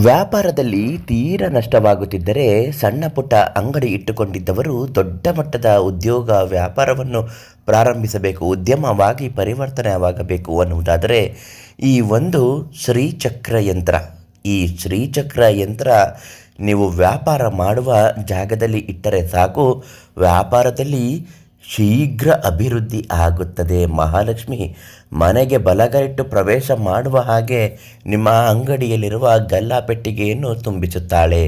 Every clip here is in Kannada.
ವ್ಯಾಪಾರದಲ್ಲಿ ತೀರ ನಷ್ಟವಾಗುತ್ತಿದ್ದರೆ ಸಣ್ಣ ಪುಟ್ಟ ಅಂಗಡಿ ಇಟ್ಟುಕೊಂಡಿದ್ದವರು ದೊಡ್ಡ ಮಟ್ಟದ ಉದ್ಯೋಗ ವ್ಯಾಪಾರವನ್ನು ಪ್ರಾರಂಭಿಸಬೇಕು, ಉದ್ಯಮವಾಗಿ ಪರಿವರ್ತನೆಯಾಗಬೇಕು ಅನ್ನುವುದಾದರೆ ಈ ಒಂದು ಶ್ರೀಚಕ್ರ ಯಂತ್ರ, ಈ ಶ್ರೀಚಕ್ರ ಯಂತ್ರ ನೀವು ವ್ಯಾಪಾರ ಮಾಡುವ ಜಾಗದಲ್ಲಿ ಇಟ್ಟರೆ ಸಾಕು, ವ್ಯಾಪಾರದಲ್ಲಿ ಶೀಘ್ರ ಅಭಿವೃದ್ಧಿ ಆಗುತ್ತದೆ. ಮಹಾಲಕ್ಷ್ಮಿ ಮನೆಗೆ ಬಲಗೈಟ್ಟು ಪ್ರವೇಶ ಮಾಡುವ ಹಾಗೆ ನಿಮ್ಮ ಅಂಗಡಿಯಲ್ಲಿರುವ ಗಲ್ಲಾಪೆಟ್ಟಿಗೆಯನ್ನು ತುಂಬಿಸುತ್ತಾಳೆ.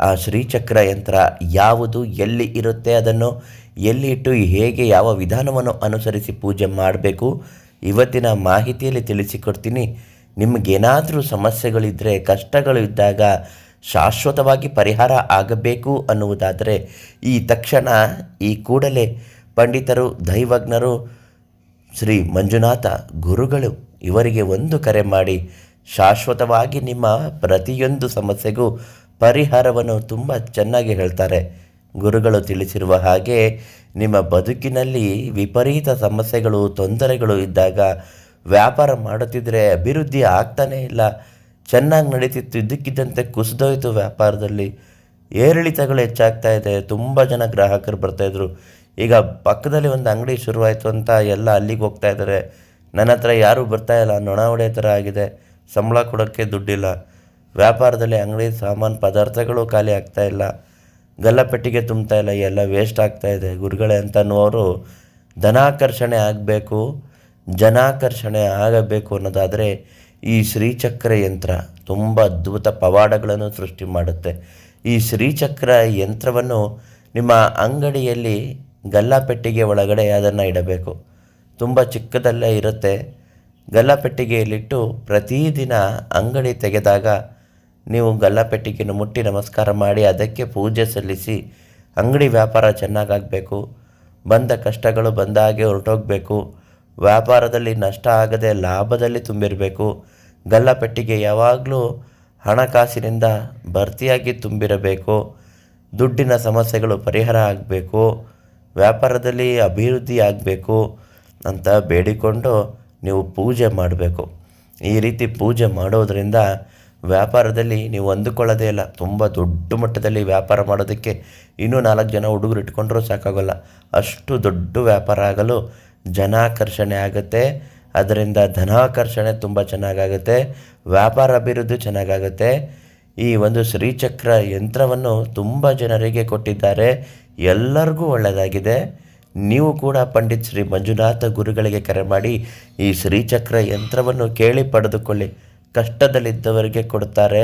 ಆ ಶ್ರೀಚಕ್ರ ಯಂತ್ರ ಯಾವುದು, ಎಲ್ಲಿ ಇರುತ್ತೆ, ಅದನ್ನು ಎಲ್ಲಿ ಇಟ್ಟು ಹೇಗೆ ಯಾವ ವಿಧಾನವನ್ನು ಅನುಸರಿಸಿ ಪೂಜೆ ಮಾಡಬೇಕು ಇವತ್ತಿನ ಮಾಹಿತಿಯಲ್ಲಿ ತಿಳಿಸಿಕೊಡ್ತೀನಿ. ನಿಮಗೇನಾದರೂ ಸಮಸ್ಯೆಗಳಿದ್ದರೆ, ಕಷ್ಟಗಳು ಇದ್ದಾಗ ಶಾಶ್ವತವಾಗಿ ಪರಿಹಾರ ಆಗಬೇಕು ಅನ್ನುವುದಾದರೆ ಈ ತಕ್ಷಣ ಈ ಕೂಡಲೇ ಪಂಡಿತರು, ದೈವಜ್ಞರು, ಶ್ರೀ ಮಂಜುನಾಥ ಗುರುಗಳು ಇವರಿಗೆ ಒಂದು ಕರೆ ಮಾಡಿ ಶಾಶ್ವತವಾಗಿ ನಿಮ್ಮ ಪ್ರತಿಯೊಂದು ಸಮಸ್ಯೆಗೂ ಪರಿಹಾರವನ್ನು ತುಂಬ ಚೆನ್ನಾಗಿ ಹೇಳ್ತಾರೆ. ಗುರುಗಳು ತಿಳಿಸಿರುವ ಹಾಗೆ ನಿಮ್ಮ ಬದುಕಿನಲ್ಲಿ ವಿಪರೀತ ಸಮಸ್ಯೆಗಳು, ತೊಂದರೆಗಳು ಇದ್ದಾಗ ವ್ಯಾಪಾರ ಮಾಡುತ್ತಿದ್ದರೆ ಅಭಿವೃದ್ಧಿ ಆಗ್ತಾನೇ ಇಲ್ಲ, ಚೆನ್ನಾಗಿ ನಡೀತಿತ್ತು, ಇದ್ದಕ್ಕಿದ್ದಂತೆ ಕುಸಿದೋಯ್ತು, ವ್ಯಾಪಾರದಲ್ಲಿ ಏರಿಳಿತಗಳು ಹೆಚ್ಚಾಗ್ತಾ ಇದೆ, ತುಂಬ ಜನ ಗ್ರಾಹಕರು ಬರ್ತಾಯಿದ್ರು, ಈಗ ಪಕ್ಕದಲ್ಲಿ ಒಂದು ಅಂಗಡಿ ಶುರುವಾಯಿತು ಅಂತ ಎಲ್ಲ ಅಲ್ಲಿಗೆ ಹೋಗ್ತಾ ಇದ್ದಾರೆ, ನನ್ನ ಹತ್ರ ಯಾರೂ ಬರ್ತಾಯಿಲ್ಲ, ನೊಣ ಹೊಡೆಯೋ ಥರ ಆಗಿದೆ, ಸಂಬಳ ಕೊಡೋಕ್ಕೆ ದುಡ್ಡಿಲ್ಲ, ವ್ಯಾಪಾರದಲ್ಲಿ ಅಂಗಡಿ ಸಾಮಾನು ಪದಾರ್ಥಗಳು ಖಾಲಿ ಆಗ್ತಾಯಿಲ್ಲ, ಗಲ್ಲಪೆಟ್ಟಿಗೆ ತುಂಬ್ತಾ ಇಲ್ಲ, ಎಲ್ಲ ವೇಸ್ಟ್ ಆಗ್ತಾಯಿದೆ ಗುರುಗಳೇ ಅಂತ ಅನ್ನುವರು ಧನಾಕರ್ಷಣೆ ಆಗಬೇಕು, ಜನಾಕರ್ಷಣೆ ಆಗಬೇಕು ಅನ್ನೋದಾದರೆ ಈ ಶ್ರೀಚಕ್ರ ಯಂತ್ರ ತುಂಬ ಅದ್ಭುತ ಪವಾಡಗಳನ್ನು ಸೃಷ್ಟಿ ಮಾಡುತ್ತೆ. ಈ ಶ್ರೀಚಕ್ರ ಯಂತ್ರವನ್ನು ನಿಮ್ಮ ಅಂಗಡಿಯಲ್ಲಿ ಗಲ್ಲಾಪೆಟ್ಟಿಗೆ ಒಳಗಡೆ ಅದನ್ನು ಇಡಬೇಕು. ತುಂಬ ಚಿಕ್ಕದಲ್ಲೇ ಇರುತ್ತೆ. ಗಲ್ಲಾಪೆಟ್ಟಿಗೆಯಲ್ಲಿಟ್ಟು ಪ್ರತಿದಿನ ಅಂಗಡಿ ತೆಗೆದಾಗ ನೀವು ಗಲ್ಲಾಪೆಟ್ಟಿಗೆಯನ್ನು ಮುಟ್ಟಿ ನಮಸ್ಕಾರ ಮಾಡಿ ಅದಕ್ಕೆ ಪೂಜೆ ಸಲ್ಲಿಸಿ ಅಂಗಡಿ ವ್ಯಾಪಾರ ಚೆನ್ನಾಗಾಗಬೇಕು, ಬಂದ ಕಷ್ಟಗಳು ಬಂದ ಹಾಗೆ ಹೊರಟೋಗಬೇಕು, ವ್ಯಾಪಾರದಲ್ಲಿ ನಷ್ಟ ಆಗದೆ ಲಾಭದಲ್ಲಿ ತುಂಬಿರಬೇಕು, ಗಲ್ಲಾಪೆಟ್ಟಿಗೆ ಯಾವಾಗಲೂ ಹಣಕಾಸಿನಿಂದ ಭರ್ತಿಯಾಗಿ ತುಂಬಿರಬೇಕು, ದುಡ್ಡಿನ ಸಮಸ್ಯೆಗಳು ಪರಿಹಾರ ಆಗಬೇಕು, ವ್ಯಾಪಾರದಲ್ಲಿ ಅಭಿವೃದ್ಧಿ ಆಗಬೇಕು ಅಂತ ಬೇಡಿಕೊಂಡು ನೀವು ಪೂಜೆ ಮಾಡಬೇಕು. ಈ ರೀತಿ ಪೂಜೆ ಮಾಡೋದರಿಂದ ವ್ಯಾಪಾರದಲ್ಲಿ ನೀವು ಅಂದುಕೊಳ್ಳೋದೇ ಇಲ್ಲ, ತುಂಬ ದೊಡ್ಡ ಮಟ್ಟದಲ್ಲಿ ವ್ಯಾಪಾರ ಮಾಡೋದಕ್ಕೆ ಇನ್ನೂ 4 ಜನ ಹುಡುಗರು ಇಟ್ಕೊಂಡ್ರೂ ಸಾಕಾಗೋಲ್ಲ, ಅಷ್ಟು ದೊಡ್ಡ ವ್ಯಾಪಾರ ಆಗಲು ಜನಾಕರ್ಷಣೆ ಆಗುತ್ತೆ. ಅದರಿಂದ ಧನಾಕರ್ಷಣೆ ತುಂಬ ಚೆನ್ನಾಗಾಗುತ್ತೆ, ವ್ಯಾಪಾರ ಅಭಿವೃದ್ಧಿ ಚೆನ್ನಾಗಾಗುತ್ತೆ. ಈ ಒಂದು ಶ್ರೀಚಕ್ರ ಯಂತ್ರವನ್ನು ತುಂಬ ಜನರಿಗೆ ಕೊಟ್ಟಿದ್ದಾರೆ, ಎಲ್ಲರಿಗೂ ಒಳ್ಳೆಯದಾಗಿದೆ. ನೀವು ಕೂಡ ಪಂಡಿತ್ ಶ್ರೀ ಮಂಜುನಾಥ ಗುರುಗಳಿಗೆ ಕರೆ ಮಾಡಿ ಈ ಶ್ರೀಚಕ್ರ ಯಂತ್ರವನ್ನು ಕೇಳಿ ಪಡೆದುಕೊಳ್ಳಿ. ಕಷ್ಟದಲ್ಲಿದ್ದವರಿಗೆ ಕೊಡ್ತಾರೆ.